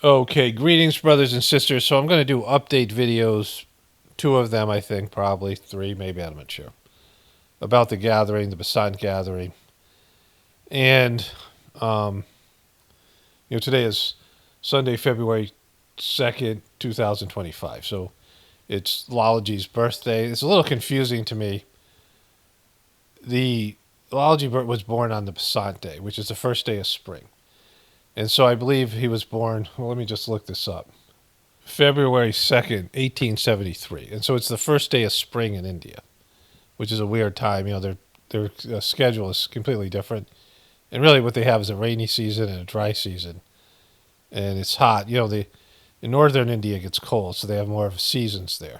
Okay, greetings, brothers and sisters. So I'm going to do update videos, two of them, I think, probably three, maybe, I'm not sure, about the gathering, the Basant gathering. And, um, today is Sunday, February 2nd, 2025. So it's Lology's birthday. It's a little confusing to me. The Lology was born on the Basant day, which is the first day of spring. And so I believe he was born, well, let me just look this up. February 2nd, 1873. And so it's the first day of spring in India, which is a weird time. Their schedule is completely different. And really what they have is a rainy season and a dry season. And it's hot. In northern India it gets cold, so they have more of seasons there.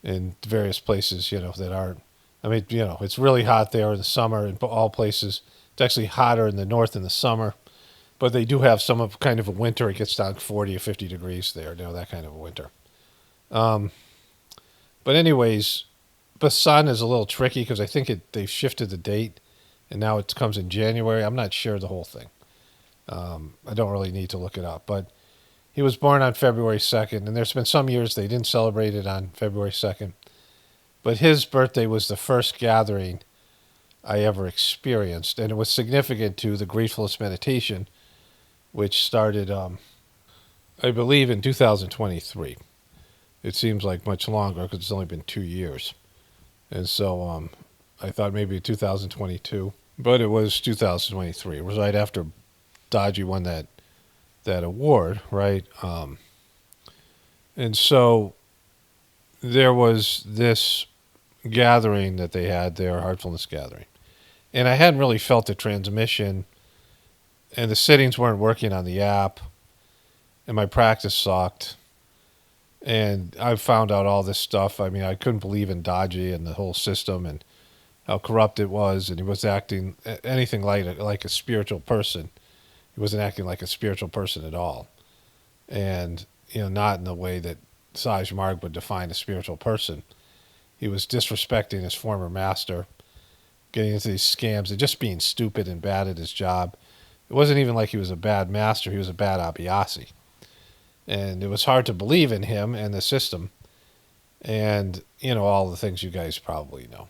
In various places, that aren't. It's really hot there in the summer in all places. It's actually hotter in the north in the summer. But they do have some of kind of a winter. It gets down 40 or 50 degrees there, that kind of a winter. But anyways, Basan is a little tricky because I think they've shifted the date, and now it comes in January. I'm not sure the whole thing. I don't really need to look it up. But he was born on February 2nd, and there's been some years they didn't celebrate it on February 2nd. But his birthday was the first gathering I ever experienced, and it was significant to the Gratefullness meditation, which started, I believe, in 2023. It seems like much longer because it's only been 2 years. And so I thought maybe 2022, but it was 2023. It was right after Dodgy won that award, right? And so there was this gathering that they had there, Heartfulness gathering. And I hadn't really felt the transmission, and the settings weren't working on the app, and my practice sucked. And I found out all this stuff. I couldn't believe in Dodgy and the whole system and how corrupt it was, and he was acting anything like a spiritual person. He wasn't acting like a spiritual person at all. And, not in the way that Sahaj Marg would define a spiritual person. He was disrespecting his former master, getting into these scams, and just being stupid and bad at his job. It wasn't even like he was a bad master. He was a bad Abhyasi. And it was hard to believe in him and the system. And, all the things you guys probably know.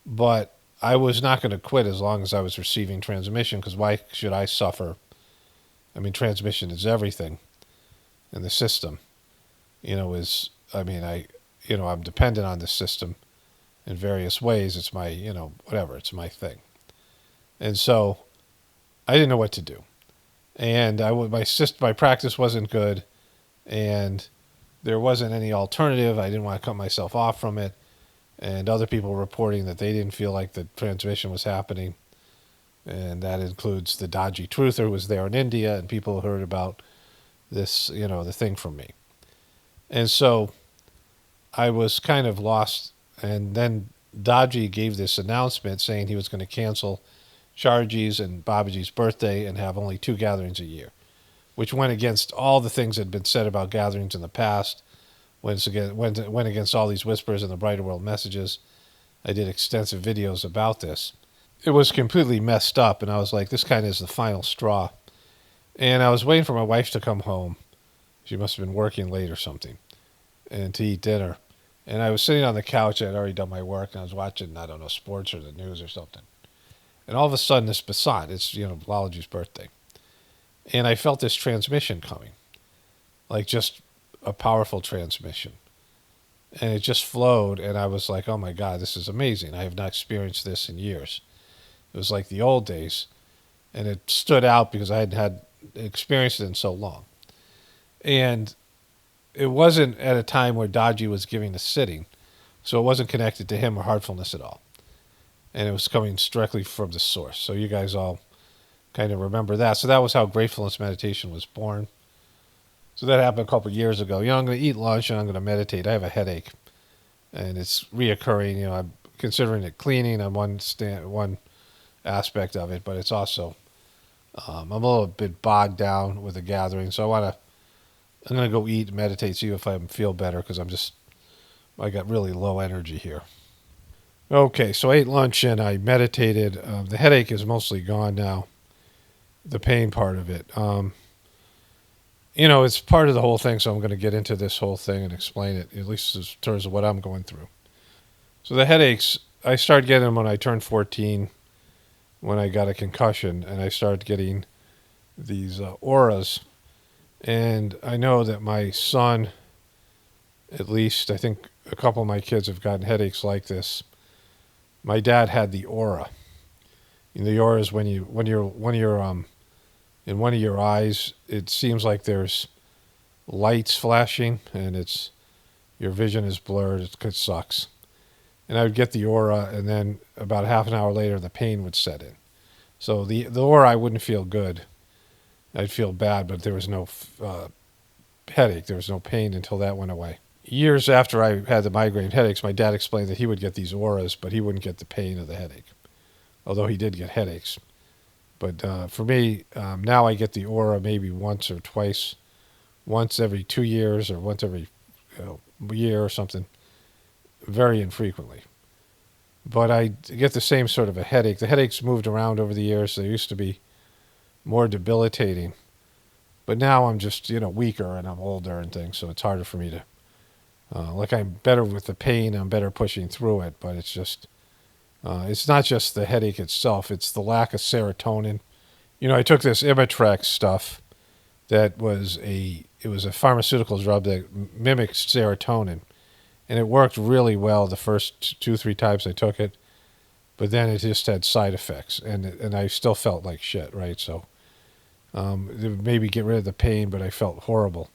But I was not going to quit as long as I was receiving transmission, because why should I suffer? Transmission is everything in the system. I'm dependent on this system in various ways. It's my, whatever, it's my thing. And so I didn't know what to do. And my practice wasn't good, and there wasn't any alternative. I didn't want to cut myself off from it. And other people reporting that they didn't feel like the transmission was happening. And that includes the Dodgy truther who was there in India, and people heard about this, the thing from me. And so I was kind of lost. And then Dodgy gave this announcement saying he was going to cancel Sharji's and Babaji's birthday and have only 2 gatherings a year, which went against all the things that had been said about gatherings in the past, went against all these whispers and the Brighter World messages. I did extensive videos about this. It was completely messed up, and I was like, this kind of is the final straw. And I was waiting for my wife to come home. She must have been working late or something, and to eat dinner. And I was sitting on the couch. I had already done my work, and I was watching, I don't know, sports or the news or something. And all of a sudden, this Basant, it's, Lology's birthday. And I felt this transmission coming, like just a powerful transmission. And it just flowed, and I was like, oh my God, this is amazing. I have not experienced this in years. It was like the old days, and it stood out because I hadn't had experienced it in so long. And it wasn't at a time where Dodgy was giving a sitting, so it wasn't connected to him or Heartfulness at all. And it was coming directly from the source. So you guys all kind of remember that. So that was how Gratefullness meditation was born. So that happened a couple of years ago. I'm going to eat lunch and I'm going to meditate. I have a headache, and it's reoccurring. I'm considering it cleaning on one aspect of it, but it's also I'm a little bit bogged down with the gathering. So I'm going to go eat and meditate, see if I feel better, because I got really low energy here. Okay, so I ate lunch and I meditated. The headache is mostly gone now, the pain part of it. it's part of the whole thing, so I'm going to get into this whole thing and explain it, at least in terms of what I'm going through. So the headaches, I started getting them when I turned 14, when I got a concussion, and I started getting these auras. And I know that my son, at least, I think a couple of my kids have gotten headaches like this. My dad had the aura. The aura is when you're in one of your eyes, it seems like there's lights flashing, and your vision is blurred. It sucks. And I would get the aura, and then about half an hour later, the pain would set in. So the aura, I wouldn't feel good. I'd feel bad, but there was no headache. There was no pain until that went away. Years after I had the migraine headaches, my dad explained that he would get these auras, but he wouldn't get the pain of the headache, although he did get headaches. But for me, now I get the aura maybe once or twice, once every 2 years or once every year or something, very infrequently. But I get the same sort of a headache. The headaches moved around over the years. They used to be more debilitating. But now I'm just, weaker and I'm older and things, so it's harder for me to, I'm better with the pain, I'm better pushing through it, but it's just, it's not just the headache itself, it's the lack of serotonin. I took this Imitrex stuff that was a pharmaceutical drug that mimics serotonin. And it worked really well the first 2-3 times I took it, but then it just had side effects, and I still felt like shit, right? So it would maybe get rid of the pain, but I felt horrible,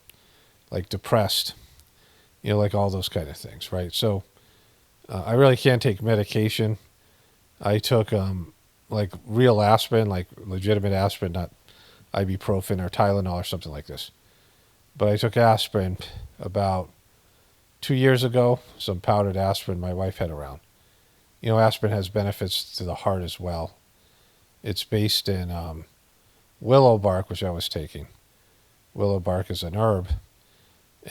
like depressed, like all those kind of things, right? So I really can't take medication. I took like real aspirin, like legitimate aspirin, not ibuprofen or Tylenol or something like this. But I took aspirin about 2 years ago, some powdered aspirin my wife had around. Aspirin has benefits to the heart as well. It's based in willow bark, which I was taking. Willow bark is an herb.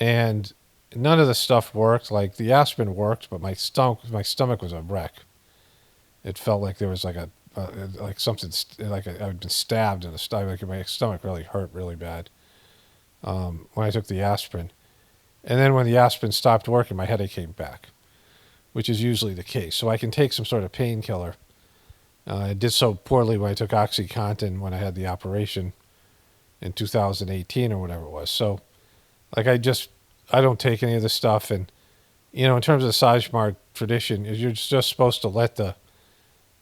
And none of the stuff worked. Like the aspirin worked, but my stomach was a wreck. It felt like there was like like something, like I'd been stabbed in the stomach. Like my stomach really hurt really bad when I took the aspirin. And then when the aspirin stopped working, my headache came back, which is usually the case. So I can take some sort of painkiller. I did so poorly when I took OxyContin when I had the operation in 2018 or whatever it was. So, like, I don't take any of this stuff. And, in terms of the Sahaj Marg tradition, you're just supposed to let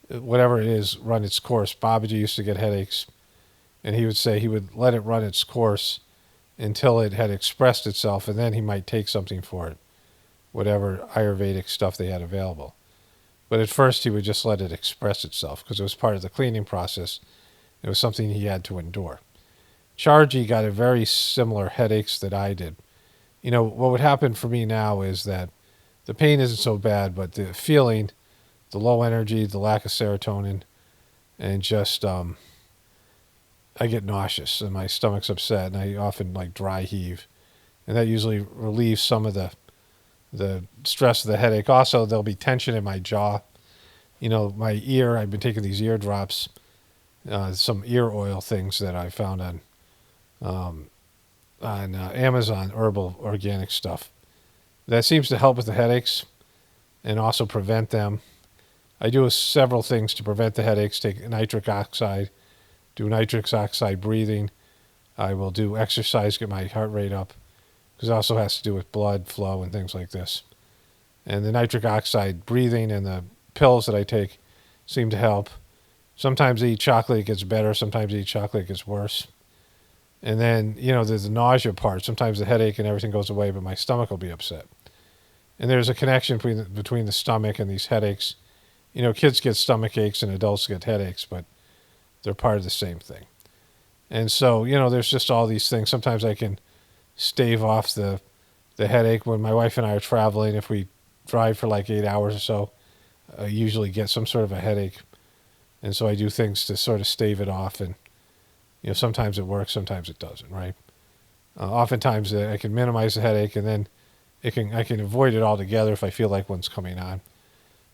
whatever it is run its course. Babaji used to get headaches, and he would say he would let it run its course until it had expressed itself, and then he might take something for it, whatever Ayurvedic stuff they had available. But at first he would just let it express itself because it was part of the cleaning process. It was something he had to endure. Charji got a very similar headaches that I did. What would happen for me now is that the pain isn't so bad, but the feeling, the low energy, the lack of serotonin, and just I get nauseous and my stomach's upset, and I often like dry heave, and that usually relieves some of the stress of the headache. Also, there'll be tension in my jaw. My ear. I've been taking these ear drops, some ear oil things that I found on Amazon, herbal organic stuff. That seems to help with the headaches and also prevent them. I do several things to prevent the headaches. Take nitric oxide. Do nitric oxide breathing. I will do exercise, get my heart rate up, because it also has to do with blood flow and things like this. And the nitric oxide breathing and the pills that I take seem to help. Sometimes I eat chocolate, it gets better. Sometimes I eat chocolate, it gets worse. And then, there's the nausea part. Sometimes the headache and everything goes away, but my stomach will be upset. And there's a connection between the stomach and these headaches. Kids get stomach aches and adults get headaches, but they're part of the same thing. And so, there's just all these things. Sometimes I can stave off the headache. When my wife and I are traveling, if we drive for like 8 hours or so, I usually get some sort of a headache. And so I do things to sort of stave it off. And, sometimes it works, sometimes it doesn't, right? Oftentimes I can minimize the headache, and then I can avoid it altogether if I feel like one's coming on.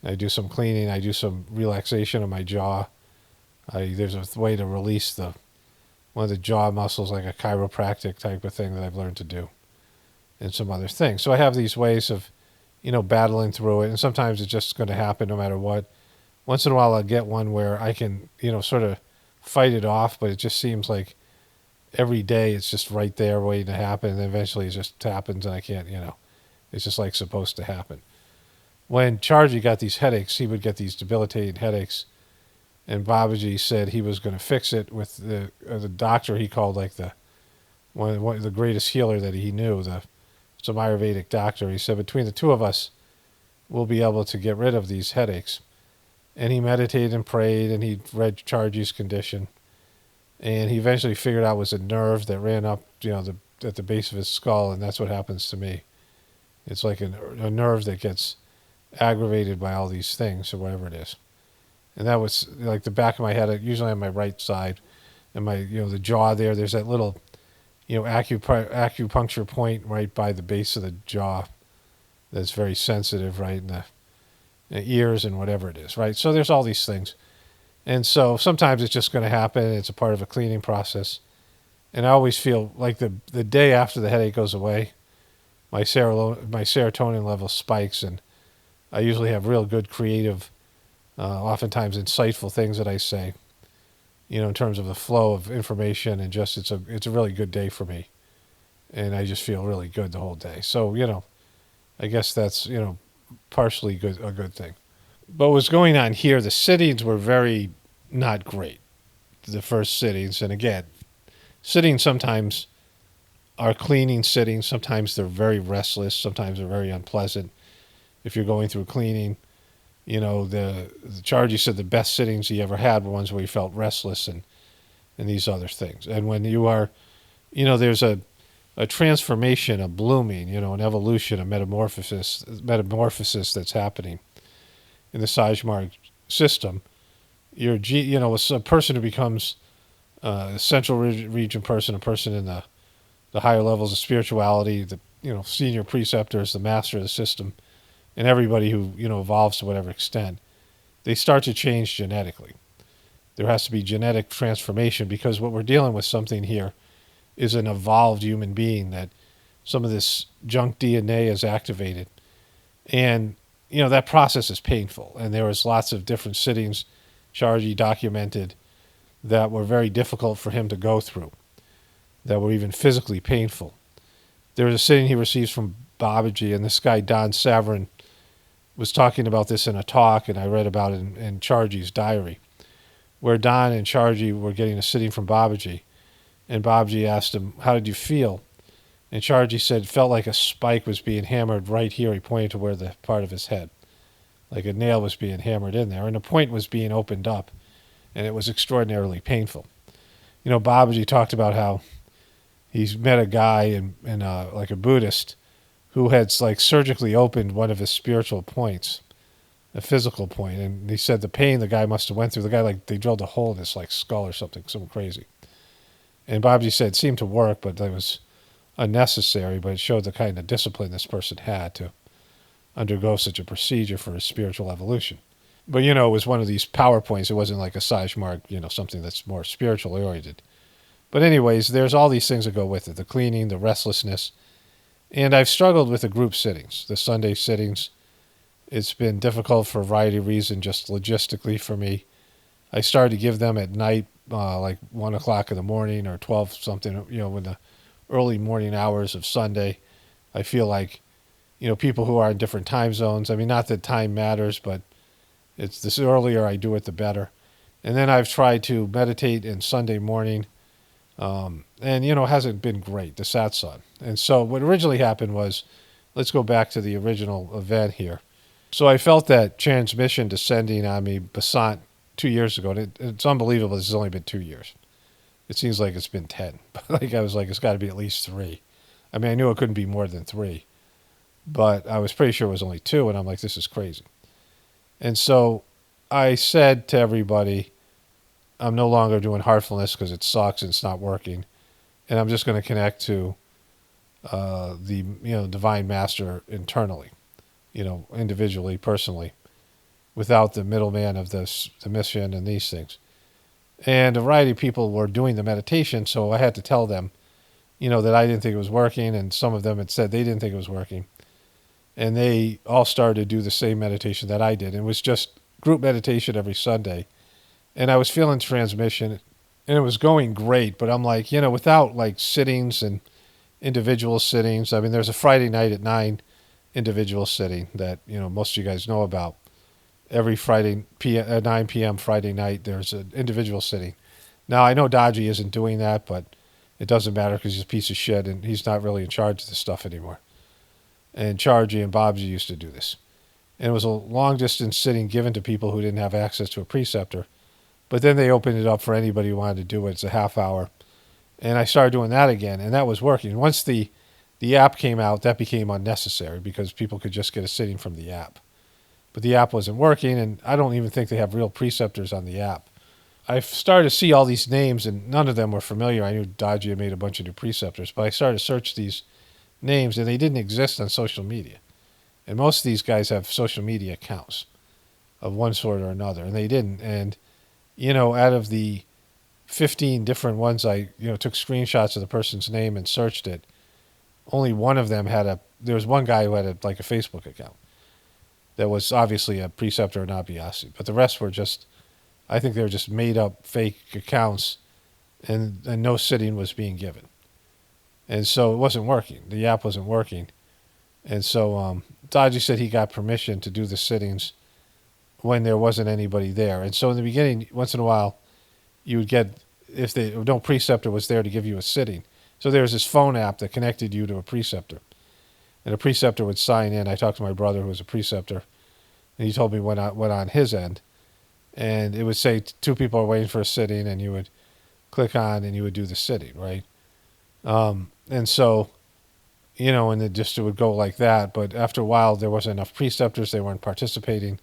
I do some cleaning. I do some relaxation of my jaw. There's a way to release the one of the jaw muscles, like a chiropractic type of thing that I've learned to do, and some other things. So I have these ways of, battling through it, and sometimes it's just going to happen no matter what. Once in a while, I'll get one where I can, sort of fight it off, but it just seems like every day it's just right there waiting to happen, and then eventually it just happens, and I can't, it's just like supposed to happen. When Chargy got these headaches, he would get these debilitating headaches, and Babaji said he was going to fix it with the doctor he called like one of the greatest healer that he knew, some Ayurvedic doctor. He said between the two of us, we'll be able to get rid of these headaches. And he meditated and prayed, and he read Chargy's condition, and he eventually figured out it was a nerve that ran up, at the base of his skull, and that's what happens to me. It's like a nerve that gets aggravated by all these things or whatever it is. And that was like the back of my head, usually on my right side, and my, the jaw there. There's that little, acupuncture point right by the base of the jaw that's very sensitive, right in the ears and whatever it is, right? So there's all these things. And so sometimes it's just going to happen. It's a part of a cleaning process. And I always feel like the day after the headache goes away, my serotonin level spikes, and I usually have real good creative, oftentimes insightful things that I say, in terms of the flow of information, and just it's a really good day for me. And I just feel really good the whole day. So, I guess that's, partially a good thing. But what's going on here, the sittings were very not great, the first sittings. And again, sittings sometimes are cleaning sittings. Sometimes they're very restless. Sometimes they're very unpleasant. If you're going through cleaning, the Chargy said the best sittings he ever had were ones where he felt restless and these other things. And when you are, there's a transformation, a blooming, an evolution, a metamorphosis that's happening in the Sahaj Marg system. It's a person who becomes a central region person, a person in the higher levels of spirituality, the senior preceptors, the master of the system, and everybody who evolves to whatever extent, they start to change genetically. There has to be genetic transformation, because what we're dealing with something here is an evolved human being that some of this junk DNA is activated. And, that process is painful. And there was lots of different sittings Chargy documented that were very difficult for him to go through, that were even physically painful. There was a sitting he receives from Babaji, and this guy, Don Saverin, was talking about this in a talk, and I read about it in Chargy's diary, where Don and Chargy were getting a sitting from Babaji. And Babaji asked him, how did you feel? And Chargy said, it felt like a spike was being hammered right here. He pointed to where the part of his head, like a nail was being hammered in there. And a point was being opened up, and it was extraordinarily painful. Babaji talked about how he's met a guy in like a Buddhist who had like surgically opened one of his spiritual points, a physical point. And he said the pain the guy must have went through, the guy, like they drilled a hole in his like skull or something crazy. And Babaji said it seemed to work, but it was unnecessary, but it showed the kind of discipline this person had to undergo such a procedure for his spiritual evolution. But, it was one of these PowerPoints. It wasn't like a Sahaj Marg, something that's more spiritually oriented. But anyways, there's all these things that go with it, the cleaning, the restlessness. And I've struggled with the group sittings, the Sunday sittings. It's been difficult for a variety of reasons, just logistically for me. I started to give them at night, like 1 o'clock in the morning or 12 something, in the early morning hours of Sunday. I feel like, people who are in different time zones, I mean, not that time matters, but it's this earlier I do it, the better. And then I've tried to meditate in Sunday morning, and, it hasn't been great, the satsang. And so what originally happened was, let's go back to the original event here. So I felt that transmission descending on me, Basant, 2 years ago. And it's unbelievable this has only been 2 years. It seems like it's been 10. But I was like, it's got to be at least 3. I mean, I knew it couldn't be more than 3. But I was pretty sure it was only 2, and I'm like, this is crazy. And so I said to everybody, I'm no longer doing heartfulness because it sucks and it's not working. And I'm just going to connect to the Divine Master internally, individually, personally, without the middleman of the mission and these things. And a variety of people were doing the meditation, so I had to tell them, that I didn't think it was working, and some of them had said they didn't think it was working. And they all started to do the same meditation that I did. It was just group meditation every Sunday. And I was feeling transmission, and it was going great, but I'm like, without like sittings and individual sittings. I mean, there's a Friday night at 9 individual sitting that, most of you guys know about. Every Friday at 9 p.m. Friday night, there's an individual sitting. Now, I know Dodgy isn't doing that, but it doesn't matter because he's a piece of shit and he's not really in charge of this stuff anymore. And Chargy and Bobsy used to do this. And it was a long distance sitting given to people who didn't have access to a preceptor. But then they opened it up for anybody who wanted to do it. It's a half hour. And I started doing that again, and that was working. Once the app came out, that became unnecessary because people could just get a sitting from the app. But the app wasn't working, and I don't even think they have real preceptors on the app. I started to see all these names, and none of them were familiar. I knew Dodgy had made a bunch of new preceptors, but I started to search these names, and they didn't exist on social media. And most of these guys have social media accounts of one sort or another, and they didn't. And, out of the 15 different ones I, took screenshots of the person's name and searched it, only one of them there was one guy who had a Facebook account that was obviously a preceptor and Abhyasi, but the rest were just, I think they were just made up fake accounts, and no sitting was being given. And so it wasn't working. The app wasn't working. And so Dodgy said he got permission to do the sittings when there wasn't anybody there. And so in the beginning, once in a while, you would get, if no preceptor was there to give you a sitting. So there was this phone app that connected you to a preceptor. And a preceptor would sign in. I talked to my brother who was a preceptor, and he told me what on his end. And it would say 2 people are waiting for a sitting, and you would click on and you would do the sitting, right? And so, and it would go like that. But after a while, there wasn't enough preceptors. They weren't participating.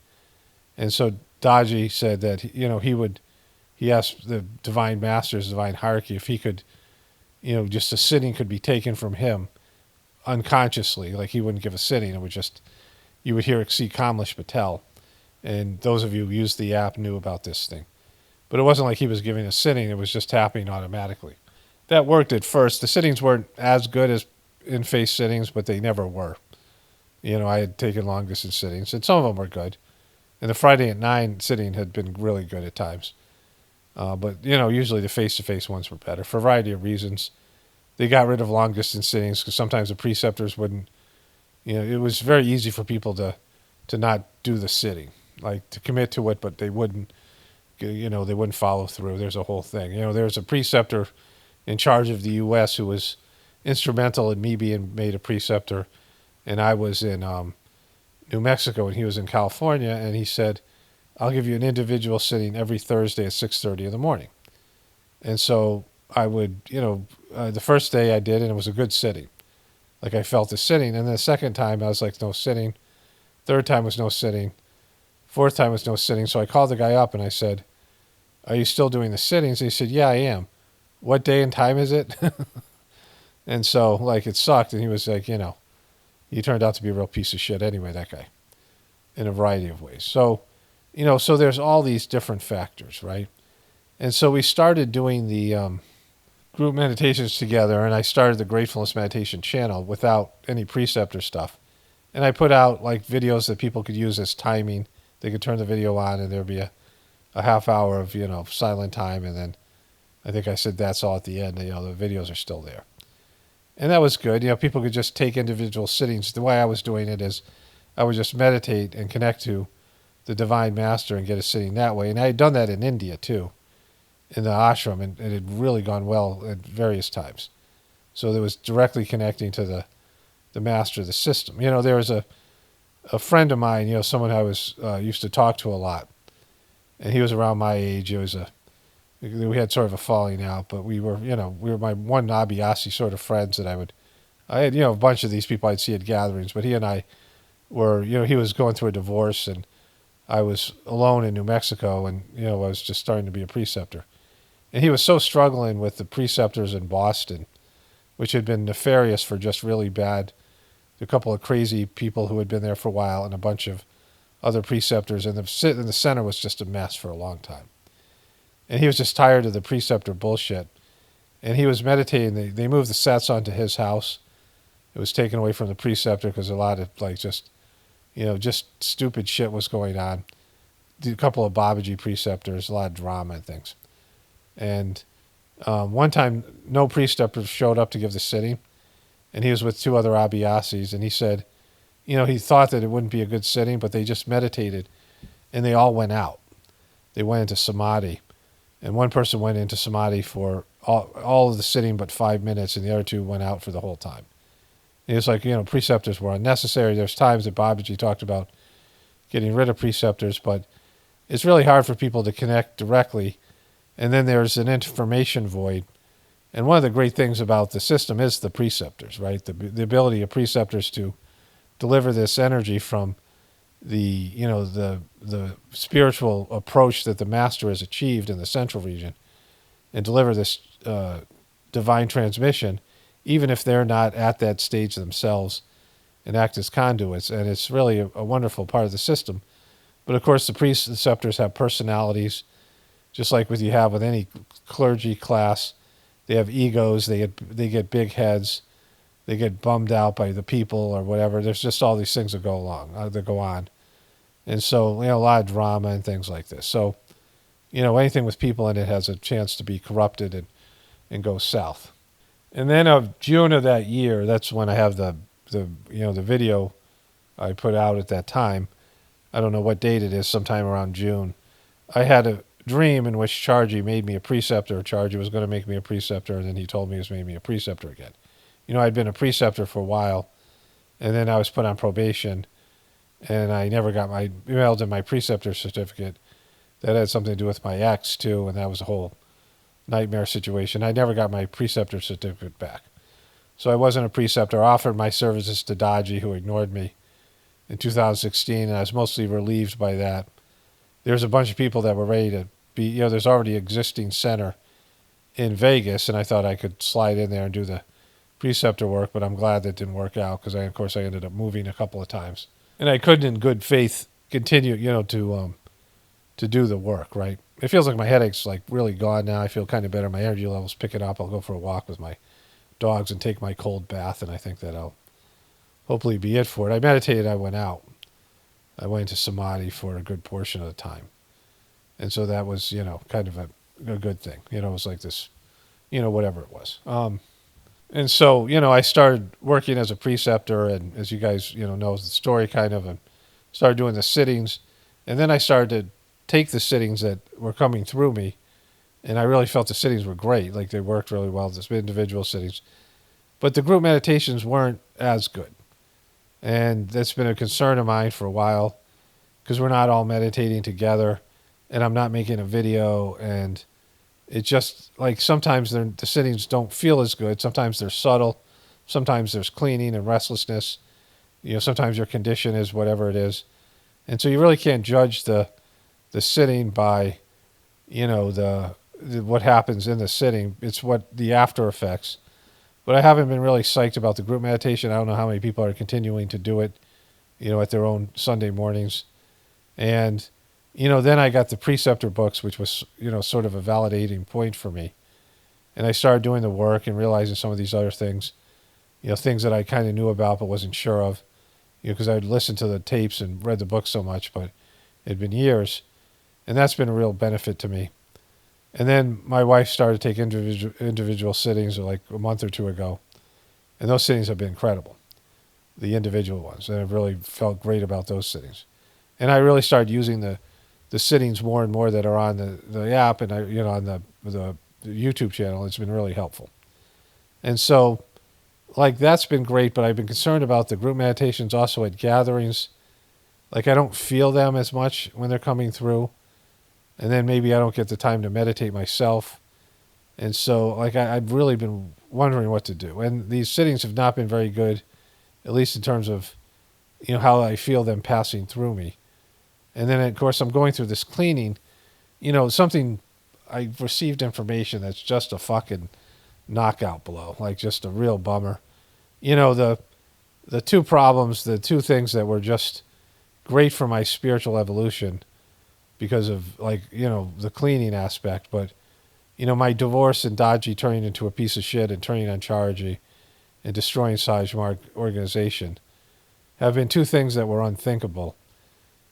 And so Dodgy said that, he asked the Divine Masters, Divine Hierarchy, if he could, just a sitting could be taken from him unconsciously. Like he wouldn't give a sitting. It would just, you would hear see Kamlesh Patel. And those of you who used the app knew about this thing. But it wasn't like he was giving a sitting. It was just happening automatically. That worked at first. The sittings weren't as good as in-face sittings, but they never were. I had taken long-distance sittings, and some of them were good. And the Friday at 9 sitting had been really good at times. But, usually the face-to-face ones were better for a variety of reasons. They got rid of long-distance sittings because sometimes the preceptors wouldn't, it was very easy for people to not do the sitting, like to commit to it, but they wouldn't, they wouldn't follow through. There's a whole thing. There was a preceptor in charge of the U.S. who was instrumental in me being made a preceptor, and I was in New Mexico and he was in California, and he said, I'll give you an individual sitting every Thursday at 6:30 in the morning. And so I would, the first day I did, and it was a good sitting. Like I felt the sitting. And then the second time I was like, no sitting. Third time was no sitting. Fourth time was no sitting. So I called the guy up and I said, are you still doing the sittings? And he said, yeah, I am. What day and time is it? And so it sucked. And he was like, he turned out to be a real piece of shit anyway, that guy, in a variety of ways. So, so there's all these different factors, right? And so we started doing the group meditations together, and I started the Gratefullness meditation channel without any preceptor stuff. And I put out videos that people could use as timing. They could turn the video on and there'd be a half hour of, silent time. And then I think I said that's all at the end. The videos are still there. And that was good. People could just take individual sittings. The way I was doing it is I would just meditate and connect to the Divine Master and get a sitting that way. And I had done that in India too, in the ashram, and it had really gone well at various times. So there was directly connecting to the master of the system. There was a friend of mine, someone I was used to talk to a lot, and he was around my age. We had sort of a falling out, but we were my one Abhyasi sort of friends that I had, a bunch of these people I'd see at gatherings, but he and I were, he was going through a divorce, and I was alone in New Mexico, and, I was just starting to be a preceptor. And he was so struggling with the preceptors in Boston, which had been nefarious for just really bad, a couple of crazy people who had been there for a while and a bunch of other preceptors, and the center was just a mess for a long time. And he was just tired of the preceptor bullshit. And he was meditating. They moved the sets onto his house. It was taken away from the preceptor because a lot of just stupid shit was going on. A couple of Babaji preceptors, a lot of drama and things. And one time, no preceptor showed up to give the sitting, and he was with 2 other Abhyasis, and he said, he thought that it wouldn't be a good sitting, but they just meditated, and they all went out. They went into samadhi, and one person went into samadhi for all of the sitting but 5 minutes, and the other 2 went out for the whole time. And it's like, preceptors were unnecessary. There's times that Babaji talked about getting rid of preceptors, but it's really hard for people to connect directly. And then there's an information void. And one of the great things about the system is the preceptors, right? The ability of preceptors to deliver this energy from the spiritual approach that the master has achieved in the central region, and deliver this divine transmission, even if they're not at that stage themselves, and act as conduits. And it's really a wonderful part of the system. But of course, the preceptors have personalities, just like you have with any clergy class. They have egos. They get big heads. They get bummed out by the people or whatever. There's just all these things that go on, and so a lot of drama and things like this. So, anything with people in it has a chance to be corrupted and go south. And then of June of that year, that's when I have the video I put out at that time. I don't know what date it is, sometime around June. I had a dream in which Charji made me a preceptor. Charji was going to make me a preceptor, and then he told me he was making me a preceptor again. I'd been a preceptor for a while, and then I was put on probation, and I never got mailed in my preceptor certificate. That had something to do with my ex, too, and that was a whole nightmare situation. I never got my preceptor certificate back. So I wasn't a preceptor. I offered my services to Daji, who ignored me in 2016, and I was mostly relieved by that. There's a bunch of people that were ready to be, there's already an existing center in Vegas, and I thought I could slide in there and do the preceptor work, but I'm glad that didn't work out because of course I ended up moving a couple of times. And I couldn't in good faith continue, to do the work, right? It feels like my headache's really gone now. I feel kind of better. My energy level's picking up. I'll go for a walk with my dogs and take my cold bath, and I think that'll hopefully be it for it. I meditated. I went out. I went into samadhi for a good portion of the time. And so that was, kind of a good thing. It was like this, whatever it was. And so, I started working as a preceptor, and as you guys, know the story kind of, and started doing the sittings. And then I started to take the sittings that were coming through me, and I really felt the sittings were great. They worked really well, the individual sittings. But the group meditations weren't as good. And that's been a concern of mine for a while, because we're not all meditating together, and I'm not making a video, and it just, sometimes the sittings don't feel as good. Sometimes they're subtle. Sometimes there's cleaning and restlessness. Sometimes your condition is whatever it is. And so you really can't judge the sitting by, what happens in the sitting. It's what the after effects. But I haven't been really psyched about the group meditation. I don't know how many people are continuing to do it, at their own Sunday mornings. And, then I got the preceptor books, which was, sort of a validating point for me. And I started doing the work and realizing some of these other things, things that I kind of knew about but wasn't sure of, because I'd listened to the tapes and read the book so much, but it had been years. And that's been a real benefit to me. And then my wife started to take individual sittings a month or two ago. And those sittings have been incredible, the individual ones. And I've really felt great about those sittings. And I really started using the sittings more and more that are on the app and on the YouTube channel. It's been really helpful. And so, that's been great, but I've been concerned about the group meditations also at gatherings. I don't feel them as much when they're coming through. And then maybe I don't get the time to meditate myself. And so, I've really been wondering what to do. And these sittings have not been very good, at least in terms of, how I feel them passing through me. And then, of course, I'm going through this cleaning. Something, I've received information that's just a fucking knockout blow, just a real bummer. The two problems, the two things that were just great for my spiritual evolution because of, like, the cleaning aspect. But, my divorce and Dodgy turning into a piece of shit and turning on Chargy and destroying Sahaj Marg organization have been two things that were unthinkable.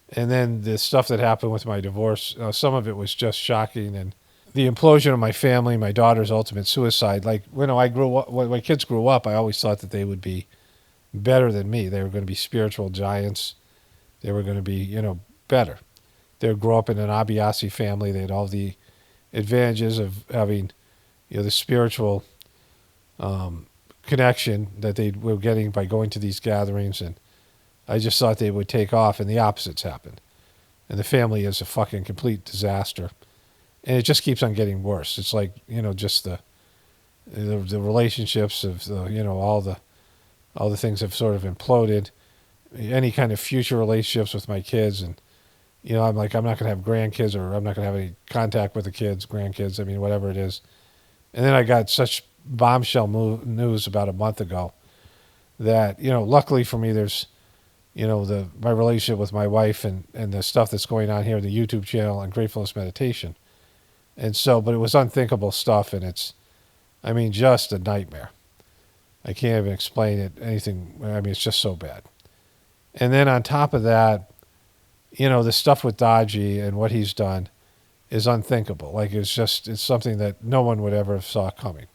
And then the stuff that happened with my divorce, some of it was just shocking. And the implosion of my family, my daughter's ultimate suicide. Like, when I grew up, when my kids grew up, I always thought that they would be better than me. They were going to be spiritual giants. They were going to be, better. They would grow up in an Abiasi family. They had all the advantages of having, the spiritual connection that they were getting by going to these gatherings. And I just thought they would take off, and the opposites happened. And the family is a fucking complete disaster. And it just keeps on getting worse. It's like, just the relationships of all the things have sort of imploded. Any kind of future relationships with my kids, and I'm like, I'm not going to have grandkids, or I'm not going to have any contact with the kids, grandkids. I mean, whatever it is. And then I got such bombshell news about a month ago that luckily for me, there's my relationship with my wife and the stuff that's going on here, the YouTube channel and Gratefullness Meditation. And so, but it was unthinkable stuff, and it's, just a nightmare. I can't even explain it, anything. It's just so bad. And then on top of that, the stuff with Dodgy and what he's done is unthinkable. Like, it's something that no one would ever have saw coming.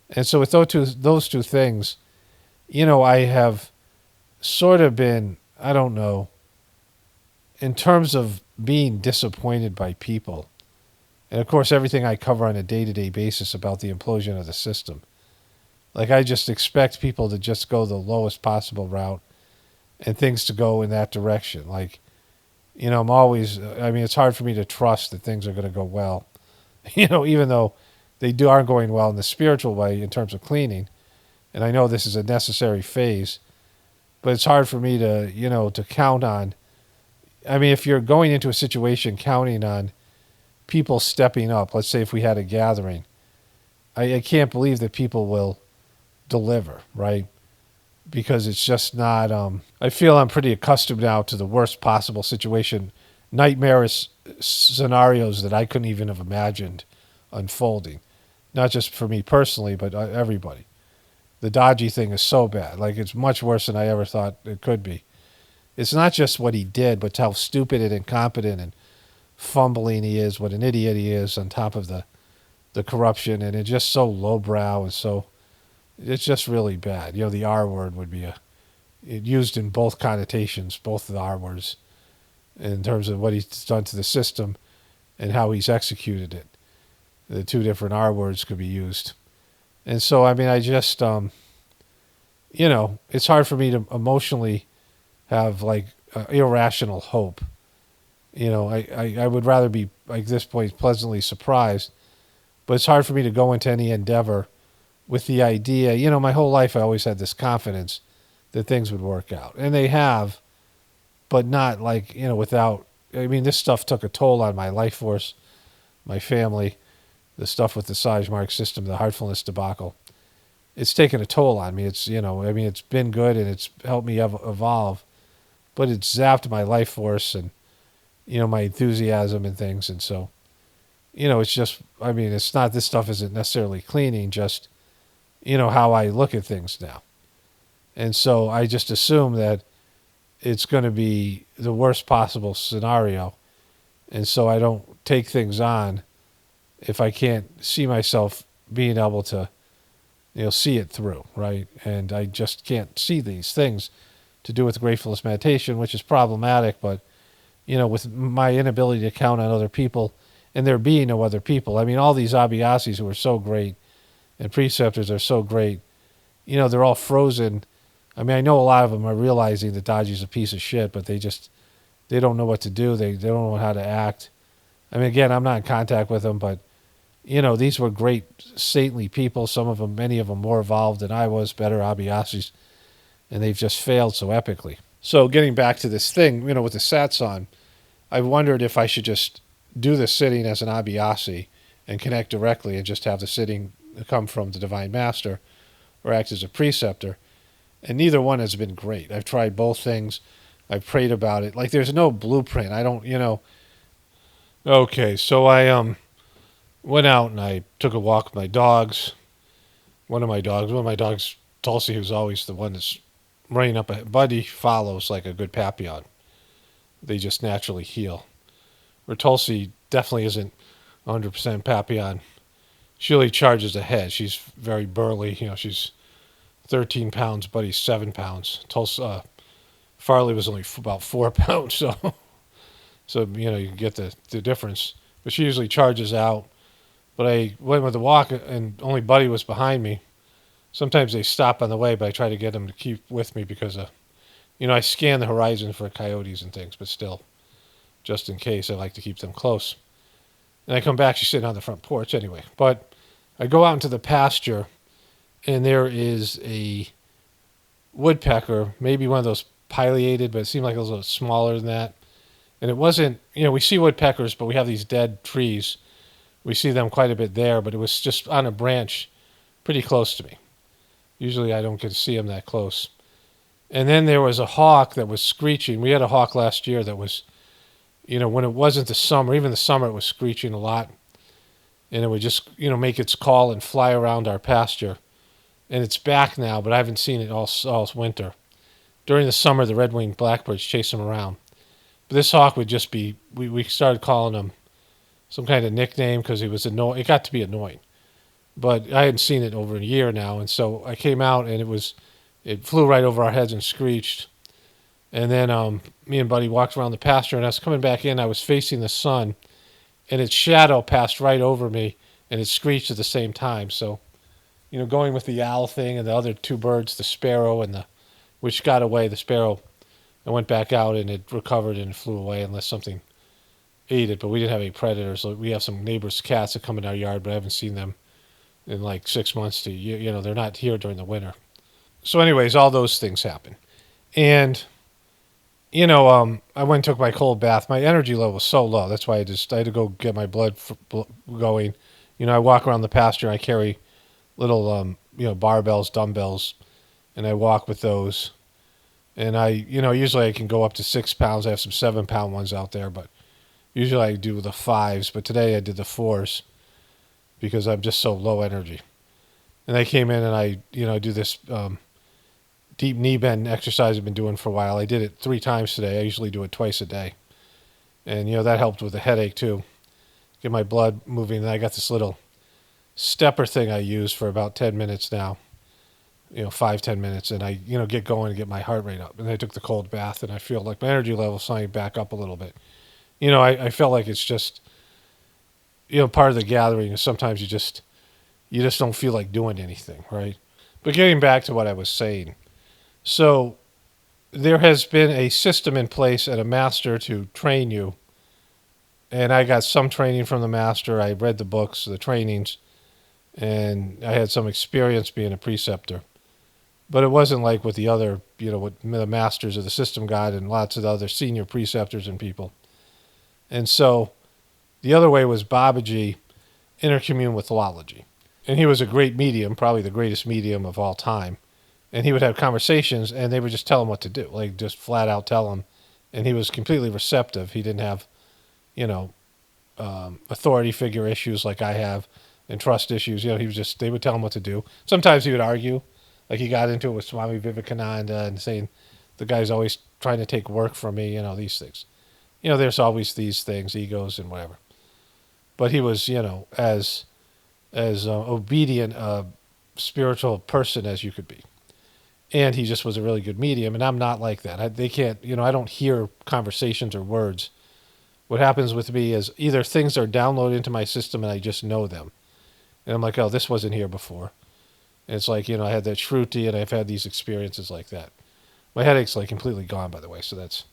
And so with those two things, I have sort of been, I don't know, in terms of being disappointed by people. And of course, everything I cover on a day-to-day basis about the implosion of the system. Like, I just expect people to just go the lowest possible route and things to go in that direction. Like, I'm always, it's hard for me to trust that things are going to go well. Even though they aren't going well in the spiritual way in terms of cleaning. And I know this is a necessary phase. But it's hard for me to, to count on. If you're going into a situation counting on people stepping up, let's say if we had a gathering, I can't believe that people will deliver, right? Because it's just not, I feel I'm pretty accustomed now to the worst possible situation, nightmarish scenarios that I couldn't even have imagined unfolding. Not just for me personally, but everybody. The Dodgy thing is so bad. Like, it's much worse than I ever thought it could be. It's not just what he did, but how stupid and incompetent and fumbling he is, what an idiot he is on top of the corruption, and it's just so lowbrow, and so it's just really bad. The R word would be used in both connotations, both of the R words, in terms of what he's done to the system and how he's executed it. The two different R words could be used. And so, I just, it's hard for me to emotionally have, like, irrational hope. I would rather be, like, this point, pleasantly surprised. But it's hard for me to go into any endeavor with the idea, my whole life I always had this confidence that things would work out. And they have, but not like, without, this stuff took a toll on my life force, my family, the stuff with the Sahaj Marg system, the Heartfulness debacle. It's taken a toll on me. It's, it's been good and it's helped me evolve, but it's zapped my life force and, my enthusiasm and things. And so, it's just, it's not, this stuff isn't necessarily cleaning, just, how I look at things now. And so I just assume that it's going to be the worst possible scenario. And so I don't take things on if I can't see myself being able to, see it through, right? And I just can't see these things to do with Gratefullness meditation, which is problematic, but, with my inability to count on other people and there being no other people. All these Abhyasis who are so great and preceptors are so great, they're all frozen. I know a lot of them are realizing that Dodgy's a piece of shit, but they don't know what to do. They don't know how to act. Again, I'm not in contact with them, but, these were great, saintly people. Some of them, many of them more evolved than I was, better Abhyasis, and they've just failed so epically. So getting back to this thing, with the satsang, I wondered if I should just do the sitting as an Abhyasi and connect directly and just have the sitting come from the Divine Master or act as a preceptor. And neither one has been great. I've tried both things. I've prayed about it. Like, there's no blueprint. I don't, Okay, so I went out and I took a walk with my dogs. One of my dogs, Tulsi, who's always the one that's running up ahead. Buddy follows like a good Papillon. They just naturally heel. Where Tulsi definitely isn't 100% Papillon. She really charges ahead. She's very burly. She's 13 pounds. Buddy's 7 pounds. Tulsi, Farley was only about 4 pounds. So you can get the difference. But she usually charges out. But I went with the walk, and only Buddy was behind me. Sometimes they stop on the way, but I try to get them to keep with me because, I scan the horizon for coyotes and things, but still, just in case, I like to keep them close. And I come back, she's sitting on the front porch anyway. But I go out into the pasture, and there is a woodpecker, maybe one of those pileated, but it seemed like it was a little smaller than that. And it wasn't, we see woodpeckers, but we have these dead trees. We see them quite a bit there, but it was just on a branch pretty close to me. Usually I don't get to see them that close. And then there was a hawk that was screeching. We had a hawk last year that was, when it wasn't the summer, even the summer, it was screeching a lot. And it would just, make its call and fly around our pasture. And it's back now, but I haven't seen it all winter. During the summer, the red-winged blackbirds chase them around. But this hawk would just be, we started calling him some kind of nickname because he was annoying. It got to be annoying. But I hadn't seen it over a year now, and so I came out and it flew right over our heads and screeched. And then me and Buddy walked around the pasture, and I was coming back in. I was facing the sun, and its shadow passed right over me, and it screeched at the same time. So, going with the owl thing and the other two birds, the sparrow and which got away, the sparrow, I went back out and it recovered and flew away unless something ate it. But we didn't have any predators. So we have some neighbors' cats that come in our yard, but I haven't seen them in like 6 months to they're not here during the winter. So anyways, all those things happen. And I went and took my cold bath. My energy level was so low. That's why I had to go get my blood going. I walk around the pasture. I carry little barbells, dumbbells, and I walk with those. And usually I can go up to 6 pounds. I have some 7-pound ones out there, but usually I do the 5s. But today I did the 4s because I'm just so low energy. And I came in and I do this deep knee bend exercise I've been doing for a while. I did it 3 times today. I usually do it twice a day. And, that helped with the headache too. Get my blood moving. And I got this little stepper thing I use for about 10 minutes now. 5-10 minutes. And I, get going and get my heart rate up. And I took the cold bath and I feel like my energy level is starting back up a little bit. I felt like it's just, part of the gathering is sometimes you just don't feel like doing anything, right? But getting back to what I was saying. So there has been a system in place at a master to train you. And I got some training from the master. I read the books, the trainings, and I had some experience being a preceptor. But it wasn't like with the other, what the masters of the system got and lots of the other senior preceptors and people. And so the other way was Babaji intercommune with Lalaji. And he was a great medium, probably the greatest medium of all time. And he would have conversations, and they would just tell him what to do, like just flat out tell him. And he was completely receptive. He didn't have, authority figure issues like I have, and trust issues. They would tell him what to do. Sometimes he would argue, like he got into it with Swami Vivekananda and saying the guy's always trying to take work from me. These things. There's always these things, egos and whatever. But he was, as obedient a spiritual person as you could be. And he just was a really good medium, and I'm not like that. I don't hear conversations or words. What happens with me is either things are downloaded into my system and I just know them. And I'm like, oh, this wasn't here before. And it's like, I had that shruti and I've had these experiences like that. My headache's like completely gone, by the way, so that's,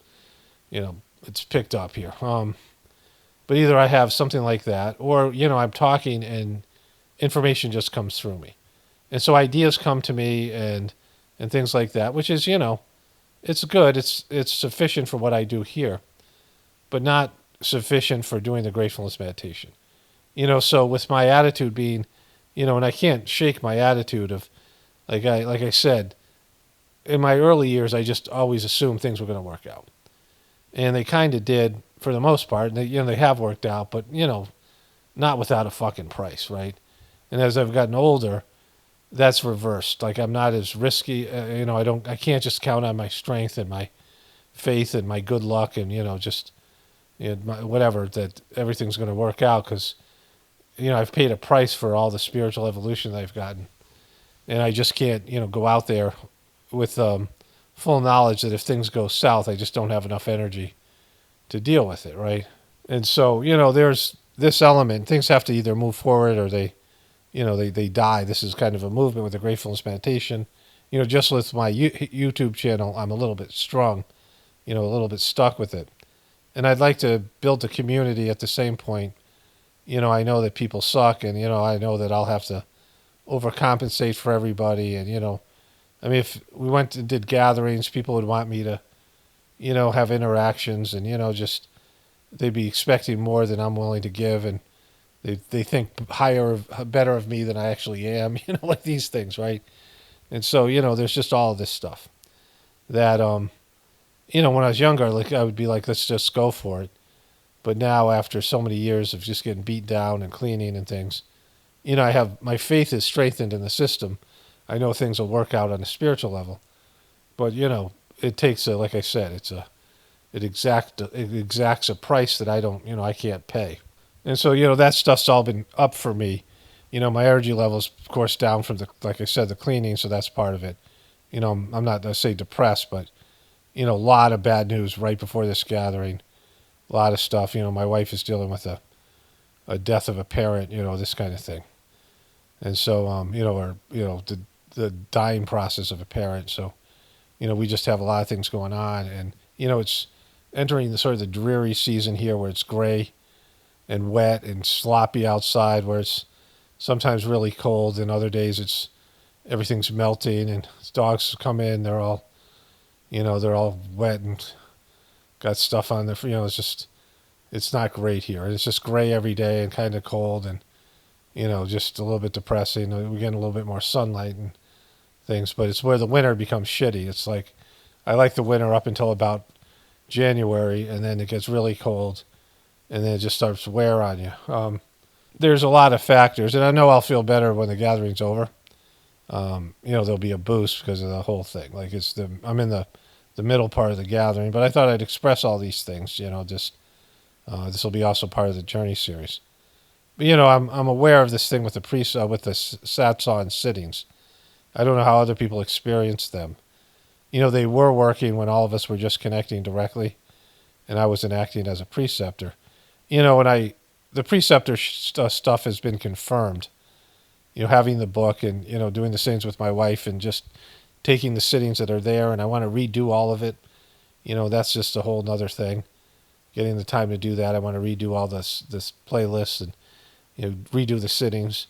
it's picked up here. But either I have something like that or, I'm talking and information just comes through me. And so ideas come to me and things like that, which is, it's good. It's sufficient for what I do here, but not sufficient for doing the gratefulness meditation. So with my attitude being, and I can't shake my attitude of, like I said, in my early years, I just always assumed things were going to work out. And they kind of did, for the most part. And they have worked out, but not without a fucking price, right? And as I've gotten older, that's reversed. Like I'm not as risky. I can't just count on my strength and my faith and my good luck and just whatever that everything's going to work out because I've paid a price for all the spiritual evolution that I've gotten, and I just can't go out there with full knowledge that if things go south, I just don't have enough energy to deal with it, right? And so there's this element. Things have to either move forward or they die. This is kind of a movement with the Gratefulness meditation. Just with my YouTube channel, I'm a little bit strung, a little bit stuck with it. And I'd like to build a community at the same point. I know that people suck and, I know that I'll have to overcompensate for everybody. And, I mean, if we went and did gatherings, people would want me to, have interactions and, just they'd be expecting more than I'm willing to give. And they think better of me than I actually am, like these things, right? And so, there's just all of this stuff that, when I was younger, like I would be like, let's just go for it. But now, after so many years of just getting beat down and cleaning and things, I have my faith is strengthened in the system. I know things will work out on a spiritual level, but it takes like I said, it exacts a price that I can't pay, and so that stuff's all been up for me. My energy levels, of course, down from like I said, the cleaning, so that's part of it. I'm not to say depressed, but a lot of bad news right before this gathering. A lot of stuff. My wife is dealing with a death of a parent, this kind of thing. And so, or, the dying process of a parent. So, we just have a lot of things going on. And, it's entering the sort of the dreary season here where it's gray and wet and sloppy outside, where it's sometimes really cold and other days everything's melting and dogs come in, they're all wet and got stuff on their, it's not great here. It's just gray every day and kind of cold and, just a little bit depressing. We're getting a little bit more sunlight and things, but it's where the winter becomes shitty. It's like, I like the winter up until about January, and then it gets really cold, and then it just starts to wear on you. There's a lot of factors, and I know I'll feel better when the gathering's over. There'll be a boost because of the whole thing. Like I'm in the middle part of the gathering, but I thought I'd express all these things, just this will be also part of the journey series. But I'm aware of this thing with the with the satsang sittings. I don't know how other people experience them. They were working when all of us were just connecting directly, and I wasn't acting as a preceptor. The preceptor stuff has been confirmed. Having the book and doing the things with my wife and just taking the sittings that are there, and I want to redo all of it. That's just a whole nother thing. Getting the time to do that, I want to redo all this playlist and redo the sittings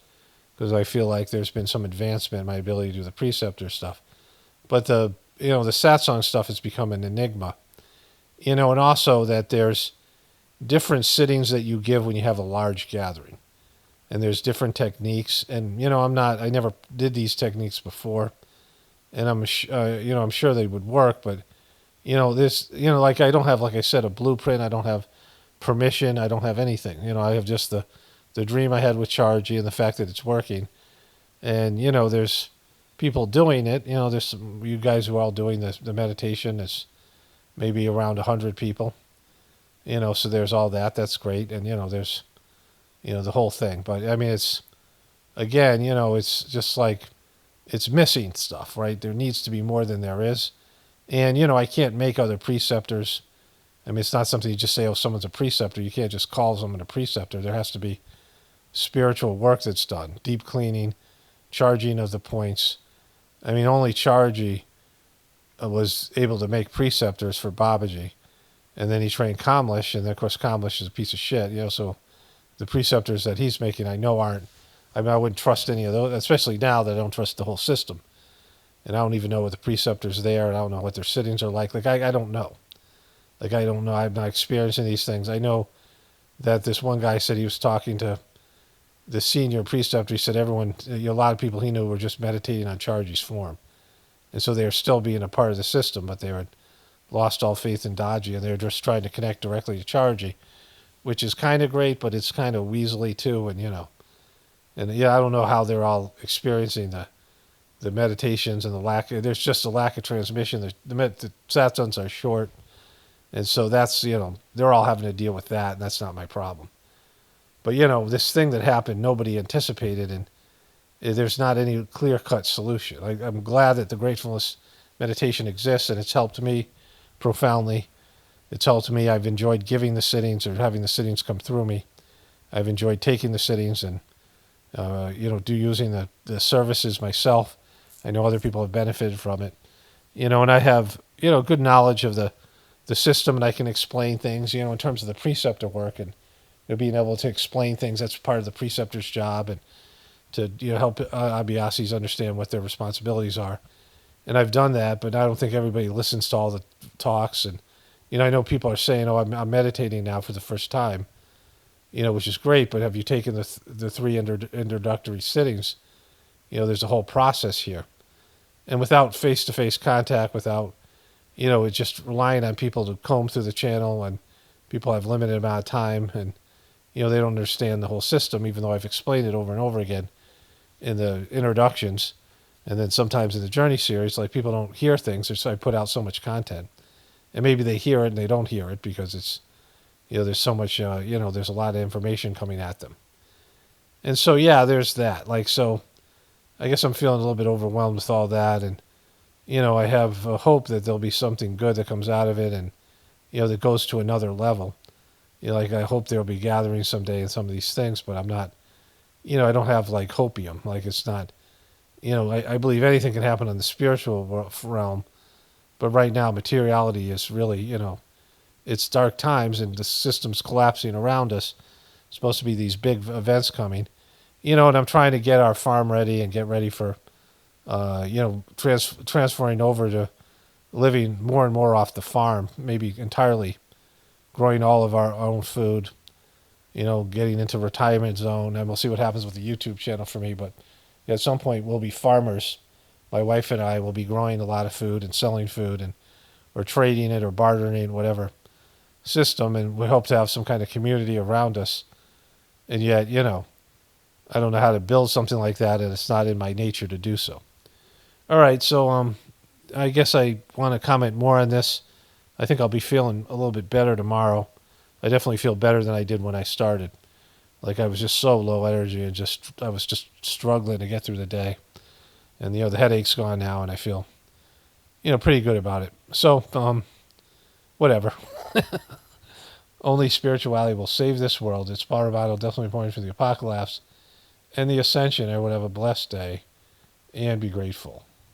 because I feel like there's been some advancement in my ability to do the preceptor stuff. But the satsang stuff has become an enigma. And also that there's different sittings that you give when you have a large gathering. And there's different techniques. And, I never did these techniques before. And I'm sure they would work, but, like I don't have, like I said, a blueprint. I don't have permission. I don't have anything. I have just the dream I had with Chargy and the fact that it's working. And, there's people doing it. There's you guys who are all doing the meditation. It's maybe around 100 people. So there's all that. That's great. And, there's, the whole thing. But, I mean, it's, again, it's just like, it's missing stuff, right? There needs to be more than there is. And, I can't make other preceptors. I mean, it's not something you just say, oh, someone's a preceptor. You can't just call someone a preceptor. There has to be spiritual work that's done. Deep cleaning, charging of the points. I mean, only Chargy was able to make preceptors for Babaji. And then he trained Kamlesh, and then, of course, Kamlesh is a piece of shit, so the preceptors that he's making I know aren't, I wouldn't trust any of those, especially now that I don't trust the whole system. And I don't even know what the preceptors there, and I don't know what their sittings are like. Like, I don't know. Like, I don't know. I'm not experiencing these things. I know that this one guy said he was talking to the senior preceptor. He said a lot of people he knew were just meditating on Chargy's form. And so they were still being a part of the system, but they were lost all faith in Dodgy, and they're just trying to connect directly to Chargy, which is kind of great, but it's kind of weaselly too, and and yeah, I don't know how they're all experiencing the meditations and the lack. There's just a lack of transmission. The satsangs are short, and so that's they're all having to deal with that, and that's not my problem. But this thing that happened, nobody anticipated, and there's not any clear-cut solution. I'm glad that the gratefulness meditation exists, and it's helped me profoundly. It's helped me. I've enjoyed giving the sittings or having the sittings come through me. I've enjoyed taking the sittings and using the services myself. I know other people have benefited from it. And I have good knowledge of the system, and I can explain things. In terms of the preceptor work and being able to explain things. That's part of the preceptor's job, and to help Abhyasis understand what their responsibilities are. And I've done that, but I don't think everybody listens to all the talks. And I know people are saying, "Oh, I'm meditating now for the first time," which is great. But have you taken the three introductory sittings? There's a whole process here, and without face-to-face contact, without it's just relying on people to comb through the channel, and people have limited amount of time, and they don't understand the whole system, even though I've explained it over and over again in the introductions, and then sometimes in the journey series. Like, people don't hear things, so I put out so much content, and maybe they hear it and they don't hear it because it's there's so much there's a lot of information coming at them. And so there's that. So I guess I'm feeling a little bit overwhelmed with all that, and I have a hope that there'll be something good that comes out of it, and that goes to another level. I hope there'll be gatherings someday and some of these things, but I'm not I don't have hopium. It's not I believe anything can happen in the spiritual realm, but right now materiality is really it's dark times, and the system's collapsing around us. It's supposed to be these big events coming, and I'm trying to get our farm ready and get ready for transferring over to living more and more off the farm, maybe entirely growing all of our own food, getting into retirement zone, and we'll see what happens with the YouTube channel for me. But at some point, we'll be farmers. My wife and I will be growing a lot of food and selling food, and or trading it or bartering it, whatever system, and we hope to have some kind of community around us. And yet, I don't know how to build something like that, and it's not in my nature to do so. All right, so I guess I want to comment more on this. I think I'll be feeling a little bit better tomorrow. I definitely feel better than I did when I started. I was just so low energy, and I was just struggling to get through the day. And the headache's gone now, and I feel pretty good about it. So whatever. Only spirituality will save this world. It's power vital, definitely pointing for the Apocalaughs and the Ascension. Everyone have a blessed day and be grateful.